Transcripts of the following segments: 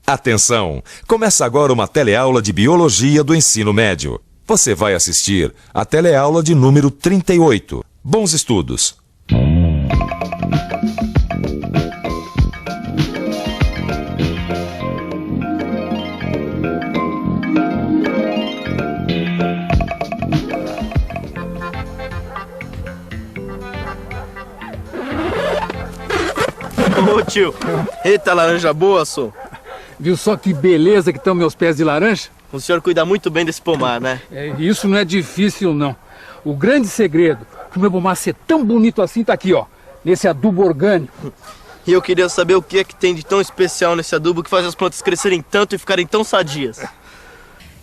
Atenção! Começa agora uma teleaula de Biologia do Ensino Médio. Você vai assistir a teleaula de número 38. Bons estudos! Ô tio, eita laranja boa, só. Viu só que beleza que estão meus pés de laranja? O senhor cuida muito bem desse pomar, né? Isso não é difícil, não. O grande segredo pro meu pomar ser tão bonito assim tá aqui, ó. Nesse adubo orgânico. E eu queria saber o que é que tem de tão especial nesse adubo que faz as plantas crescerem tanto e ficarem tão sadias.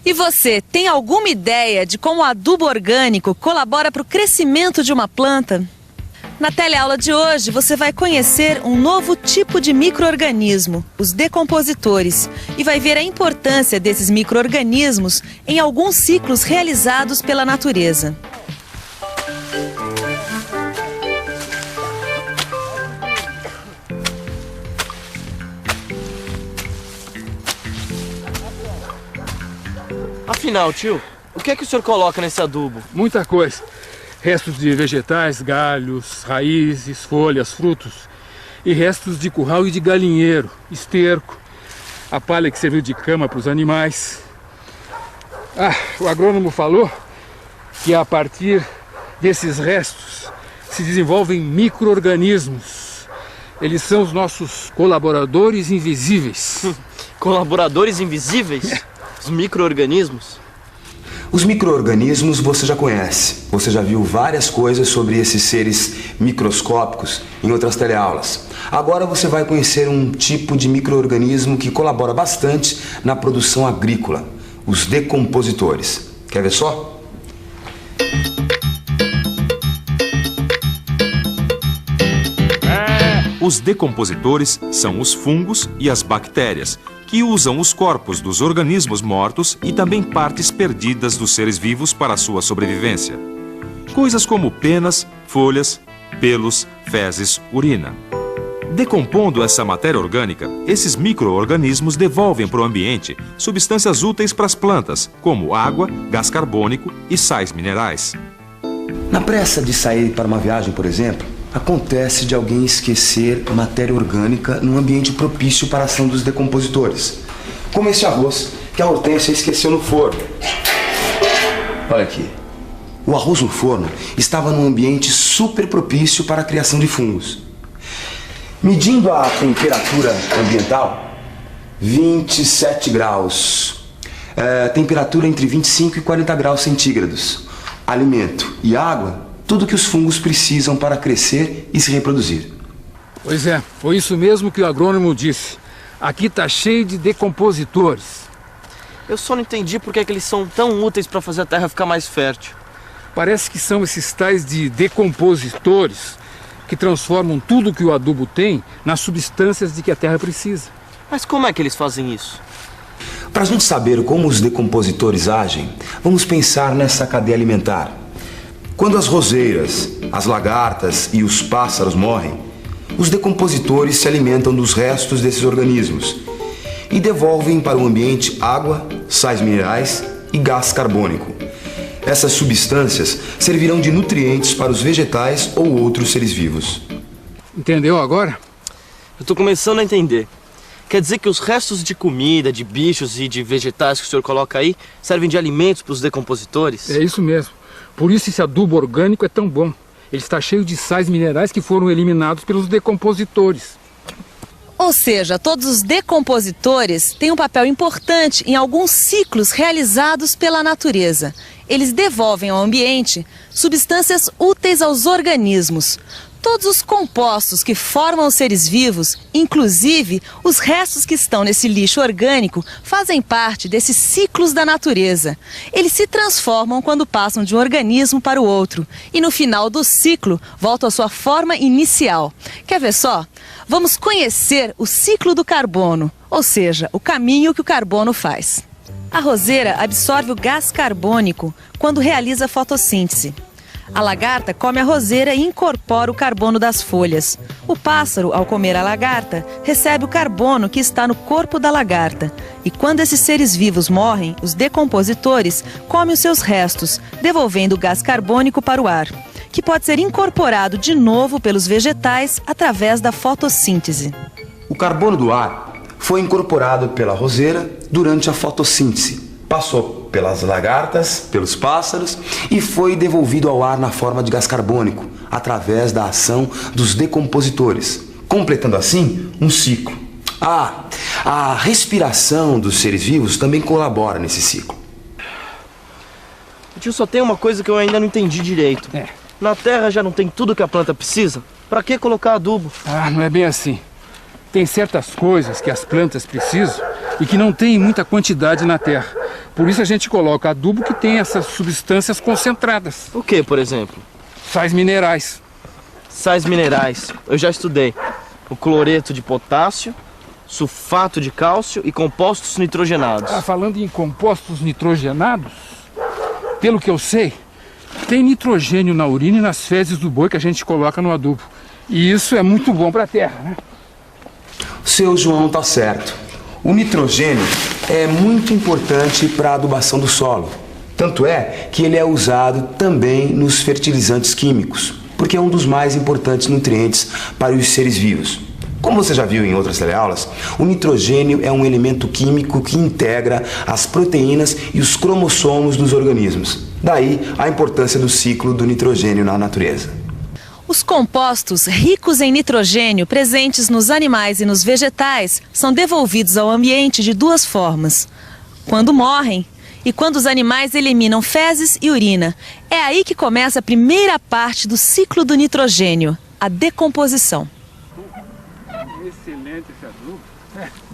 E você, tem alguma ideia de como o adubo orgânico colabora para o crescimento de uma planta? Na teleaula de hoje, você vai conhecer um novo tipo de micro-organismo, os decompositores, e vai ver a importância desses micro-organismos em alguns ciclos realizados pela natureza. Afinal, tio, o que é que o senhor coloca nesse adubo? Muita coisa. Restos de vegetais, galhos, raízes, folhas, frutos. E restos de curral e de galinheiro, esterco. A palha que serviu de cama para os animais. O agrônomo falou que a partir desses restos se desenvolvem micro-organismos. Eles são os nossos colaboradores invisíveis. Colaboradores invisíveis? Os micro-organismos? Os micro-organismos você já conhece. Você já viu várias coisas sobre esses seres microscópicos em outras teleaulas. Agora você vai conhecer um tipo de micro-organismo que colabora bastante na produção agrícola, os decompositores. Quer ver só? Os decompositores são os fungos e as bactérias, que usam os corpos dos organismos mortos e também partes perdidas dos seres vivos para a sua sobrevivência. Coisas como penas, folhas, pelos, fezes, urina. Decompondo essa matéria orgânica, esses micro-organismos devolvem para o ambiente substâncias úteis para as plantas, como água, gás carbônico e sais minerais. Na pressa de sair para uma viagem, por exemplo, acontece de alguém esquecer matéria orgânica num ambiente propício para a ação dos decompositores. Como esse arroz que a Hortência esqueceu no forno. Olha aqui. O arroz no forno estava num ambiente super propício para a criação de fungos. Medindo a temperatura ambiental, 27 graus. Temperatura entre 25 e 40 graus centígrados. Alimento e água, tudo que os fungos precisam para crescer e se reproduzir. Pois é, foi isso mesmo que o agrônomo disse. Aqui está cheio de decompositores. Eu só não entendi por que é que eles são tão úteis para fazer a terra ficar mais fértil. Parece que são esses tais de decompositores que transformam tudo que o adubo tem nas substâncias de que a terra precisa. Mas como é que eles fazem isso? Para a gente saber como os decompositores agem, vamos pensar nessa cadeia alimentar. Quando as roseiras, as lagartas e os pássaros morrem, os decompositores se alimentam dos restos desses organismos e devolvem para o ambiente água, sais minerais e gás carbônico. Essas substâncias servirão de nutrientes para os vegetais ou outros seres vivos. Entendeu agora? Eu estou começando a entender. Quer dizer que os restos de comida, de bichos e de vegetais que o senhor coloca aí servem de alimentos para os decompositores? É isso mesmo. Por isso esse adubo orgânico é tão bom. Ele está cheio de sais minerais que foram eliminados pelos decompositores. Ou seja, todos os decompositores têm um papel importante em alguns ciclos realizados pela natureza. Eles devolvem ao ambiente substâncias úteis aos organismos. Todos os compostos que formam os seres vivos, inclusive os restos que estão nesse lixo orgânico, fazem parte desses ciclos da natureza. Eles se transformam quando passam de um organismo para o outro e no final do ciclo voltam à sua forma inicial. Quer ver só? Vamos conhecer o ciclo do carbono, ou seja, o caminho que o carbono faz. A roseira absorve o gás carbônico quando realiza a fotossíntese. A lagarta come a roseira e incorpora o carbono das folhas. O pássaro, ao comer a lagarta, recebe o carbono que está no corpo da lagarta. E quando esses seres vivos morrem, os decompositores comem os seus restos, devolvendo o gás carbônico para o ar, que pode ser incorporado de novo pelos vegetais através da fotossíntese. O carbono do ar foi incorporado pela roseira durante a fotossíntese. Passou pelas lagartas, pelos pássaros e foi devolvido ao ar na forma de gás carbônico, através da ação dos decompositores, completando assim um ciclo. A respiração dos seres vivos também colabora nesse ciclo. Tio, só tem uma coisa que eu ainda não entendi direito. Na terra já não tem tudo que a planta precisa? Pra que colocar adubo? Não é bem assim. Tem certas coisas que as plantas precisam e que não tem muita quantidade na terra. Por isso a gente coloca adubo que tem essas substâncias concentradas. O que, por exemplo? Sais minerais. Sais minerais. Eu já estudei. O cloreto de potássio, sulfato de cálcio e compostos nitrogenados. Falando em compostos nitrogenados, pelo que eu sei, tem nitrogênio na urina e nas fezes do boi que a gente coloca no adubo. E isso é muito bom para a terra, né? O seu João está certo. O nitrogênio é muito importante para a adubação do solo. Tanto é que ele é usado também nos fertilizantes químicos, porque é um dos mais importantes nutrientes para os seres vivos. Como você já viu em outras teleaulas, o nitrogênio é um elemento químico que integra as proteínas e os cromossomos dos organismos. Daí a importância do ciclo do nitrogênio na natureza. Os compostos ricos em nitrogênio presentes nos animais e nos vegetais são devolvidos ao ambiente de duas formas: quando morrem e quando os animais eliminam fezes e urina. É aí que começa a primeira parte do ciclo do nitrogênio, a decomposição. Excelente esse adubo.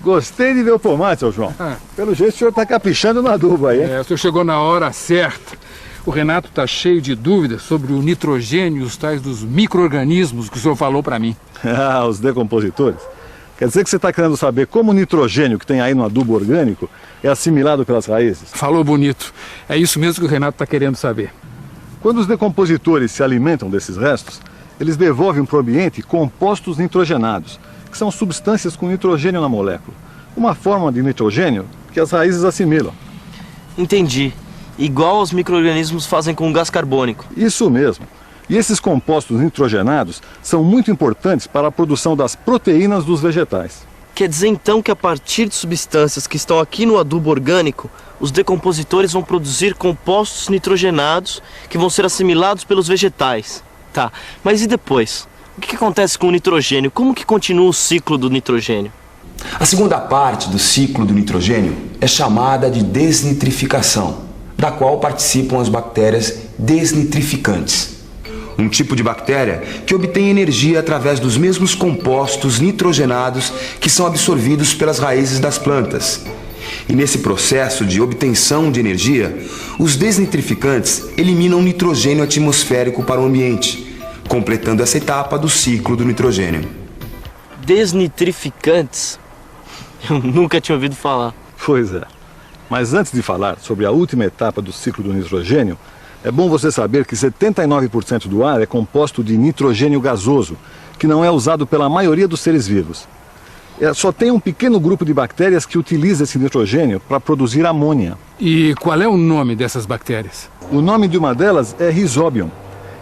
Gostei de ver o pomate, seu João. Pelo jeito o senhor está caprichando no adubo aí, hein? O senhor chegou na hora certa. O Renato está cheio de dúvidas sobre o nitrogênio e os tais dos micro-organismos que o senhor falou para mim. Os decompositores. Quer dizer que você está querendo saber como o nitrogênio que tem aí no adubo orgânico é assimilado pelas raízes? Falou bonito. É isso mesmo que o Renato está querendo saber. Quando os decompositores se alimentam desses restos, eles devolvem para o ambiente compostos nitrogenados, que são substâncias com nitrogênio na molécula. Uma forma de nitrogênio que as raízes assimilam. Entendi. Igual os micro-organismos fazem com o gás carbônico. Isso mesmo. E esses compostos nitrogenados são muito importantes para a produção das proteínas dos vegetais. Quer dizer então que a partir de substâncias que estão aqui no adubo orgânico, os decompositores vão produzir compostos nitrogenados que vão ser assimilados pelos vegetais. Tá, mas e depois? O que acontece com o nitrogênio? Como que continua o ciclo do nitrogênio? A segunda parte do ciclo do nitrogênio é chamada de desnitrificação, da qual participam as bactérias desnitrificantes. Um tipo de bactéria que obtém energia através dos mesmos compostos nitrogenados que são absorvidos pelas raízes das plantas. E nesse processo de obtenção de energia, os desnitrificantes eliminam nitrogênio atmosférico para o ambiente, completando essa etapa do ciclo do nitrogênio. Desnitrificantes? Eu nunca tinha ouvido falar. Pois é. Mas antes de falar sobre a última etapa do ciclo do nitrogênio, é bom você saber que 79% do ar é composto de nitrogênio gasoso, que não é usado pela maioria dos seres vivos. Só tem um pequeno grupo de bactérias que utiliza esse nitrogênio para produzir amônia. E qual é o nome dessas bactérias? O nome de uma delas é Rhizobium.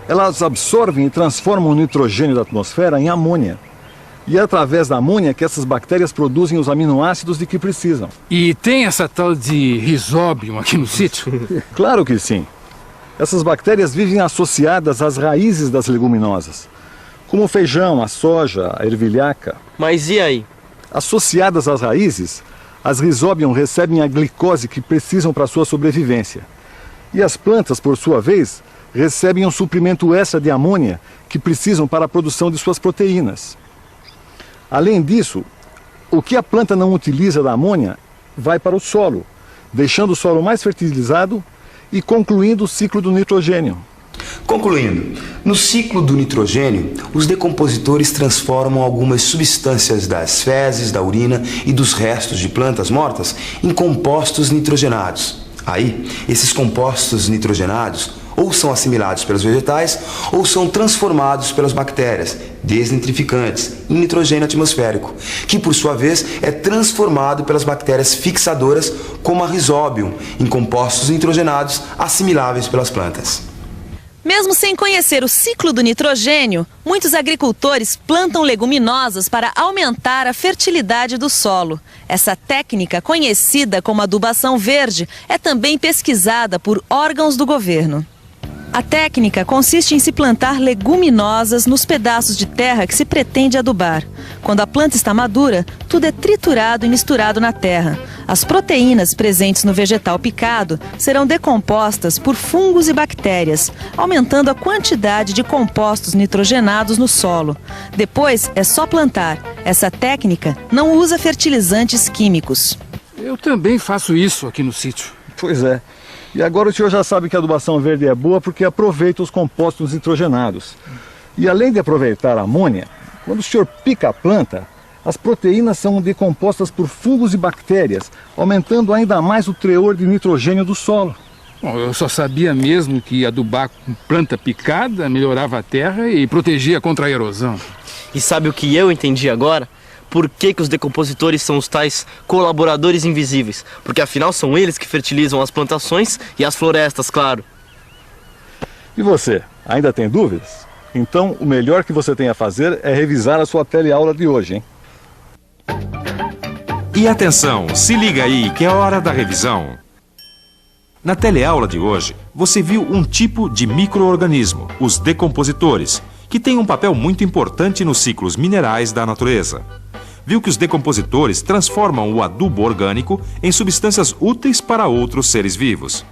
Elas absorvem e transformam o nitrogênio da atmosfera em amônia. E é através da amônia que essas bactérias produzem os aminoácidos de que precisam. E tem essa tal de Rhizobium aqui no sítio? Claro que sim. Essas bactérias vivem associadas às raízes das leguminosas, como o feijão, a soja, a ervilhaca. Mas e aí? Associadas às raízes, as Rhizobium recebem a glicose que precisam para sua sobrevivência. E as plantas, por sua vez, recebem um suprimento extra de amônia que precisam para a produção de suas proteínas. Além disso, o que a planta não utiliza da amônia vai para o solo, deixando o solo mais fertilizado e concluindo o ciclo do nitrogênio. Concluindo, no ciclo do nitrogênio, os decompositores transformam algumas substâncias das fezes, da urina e dos restos de plantas mortas em compostos nitrogenados. Aí, esses compostos nitrogenados ou são assimilados pelos vegetais ou são transformados pelas bactérias desnitrificantes em nitrogênio atmosférico, que por sua vez é transformado pelas bactérias fixadoras como a Rhizobium em compostos nitrogenados assimiláveis pelas plantas. Mesmo sem conhecer o ciclo do nitrogênio, muitos agricultores plantam leguminosas para aumentar a fertilidade do solo. Essa técnica, conhecida como adubação verde, é também pesquisada por órgãos do governo. A técnica consiste em se plantar leguminosas nos pedaços de terra que se pretende adubar. Quando a planta está madura, tudo é triturado e misturado na terra. As proteínas presentes no vegetal picado serão decompostas por fungos e bactérias, aumentando a quantidade de compostos nitrogenados no solo. Depois é só plantar. Essa técnica não usa fertilizantes químicos. Eu também faço isso aqui no sítio. Pois é. E agora o senhor já sabe que a adubação verde é boa porque aproveita os compostos nitrogenados. E além de aproveitar a amônia, quando o senhor pica a planta, as proteínas são decompostas por fungos e bactérias, aumentando ainda mais o teor de nitrogênio do solo. Bom, eu só sabia mesmo que adubar com planta picada melhorava a terra e protegia contra a erosão. E sabe o que eu entendi agora? Por que os decompositores são os tais colaboradores invisíveis? Porque afinal são eles que fertilizam as plantações e as florestas, claro. E você, ainda tem dúvidas? Então o melhor que você tem a fazer é revisar a sua teleaula de hoje, hein? E atenção, se liga aí que é hora da revisão. Na teleaula de hoje, você viu um tipo de micro-organismo, os decompositores, que tem um papel muito importante nos ciclos minerais da natureza. Viu que os decompositores transformam o adubo orgânico em substâncias úteis para outros seres vivos.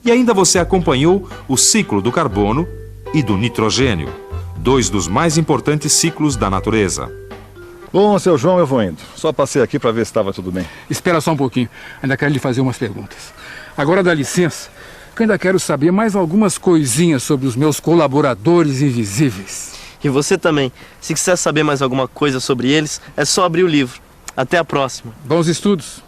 E ainda você acompanhou o ciclo do carbono e do nitrogênio, dois dos mais importantes ciclos da natureza. Bom, seu João, eu vou indo. Só passei aqui para ver se estava tudo bem. Espera só um pouquinho, ainda quero lhe fazer umas perguntas. Agora dá licença, que eu ainda quero saber mais algumas coisinhas sobre os meus colaboradores invisíveis. E você também. Se quiser saber mais alguma coisa sobre eles, é só abrir o livro. Até a próxima. Bons estudos!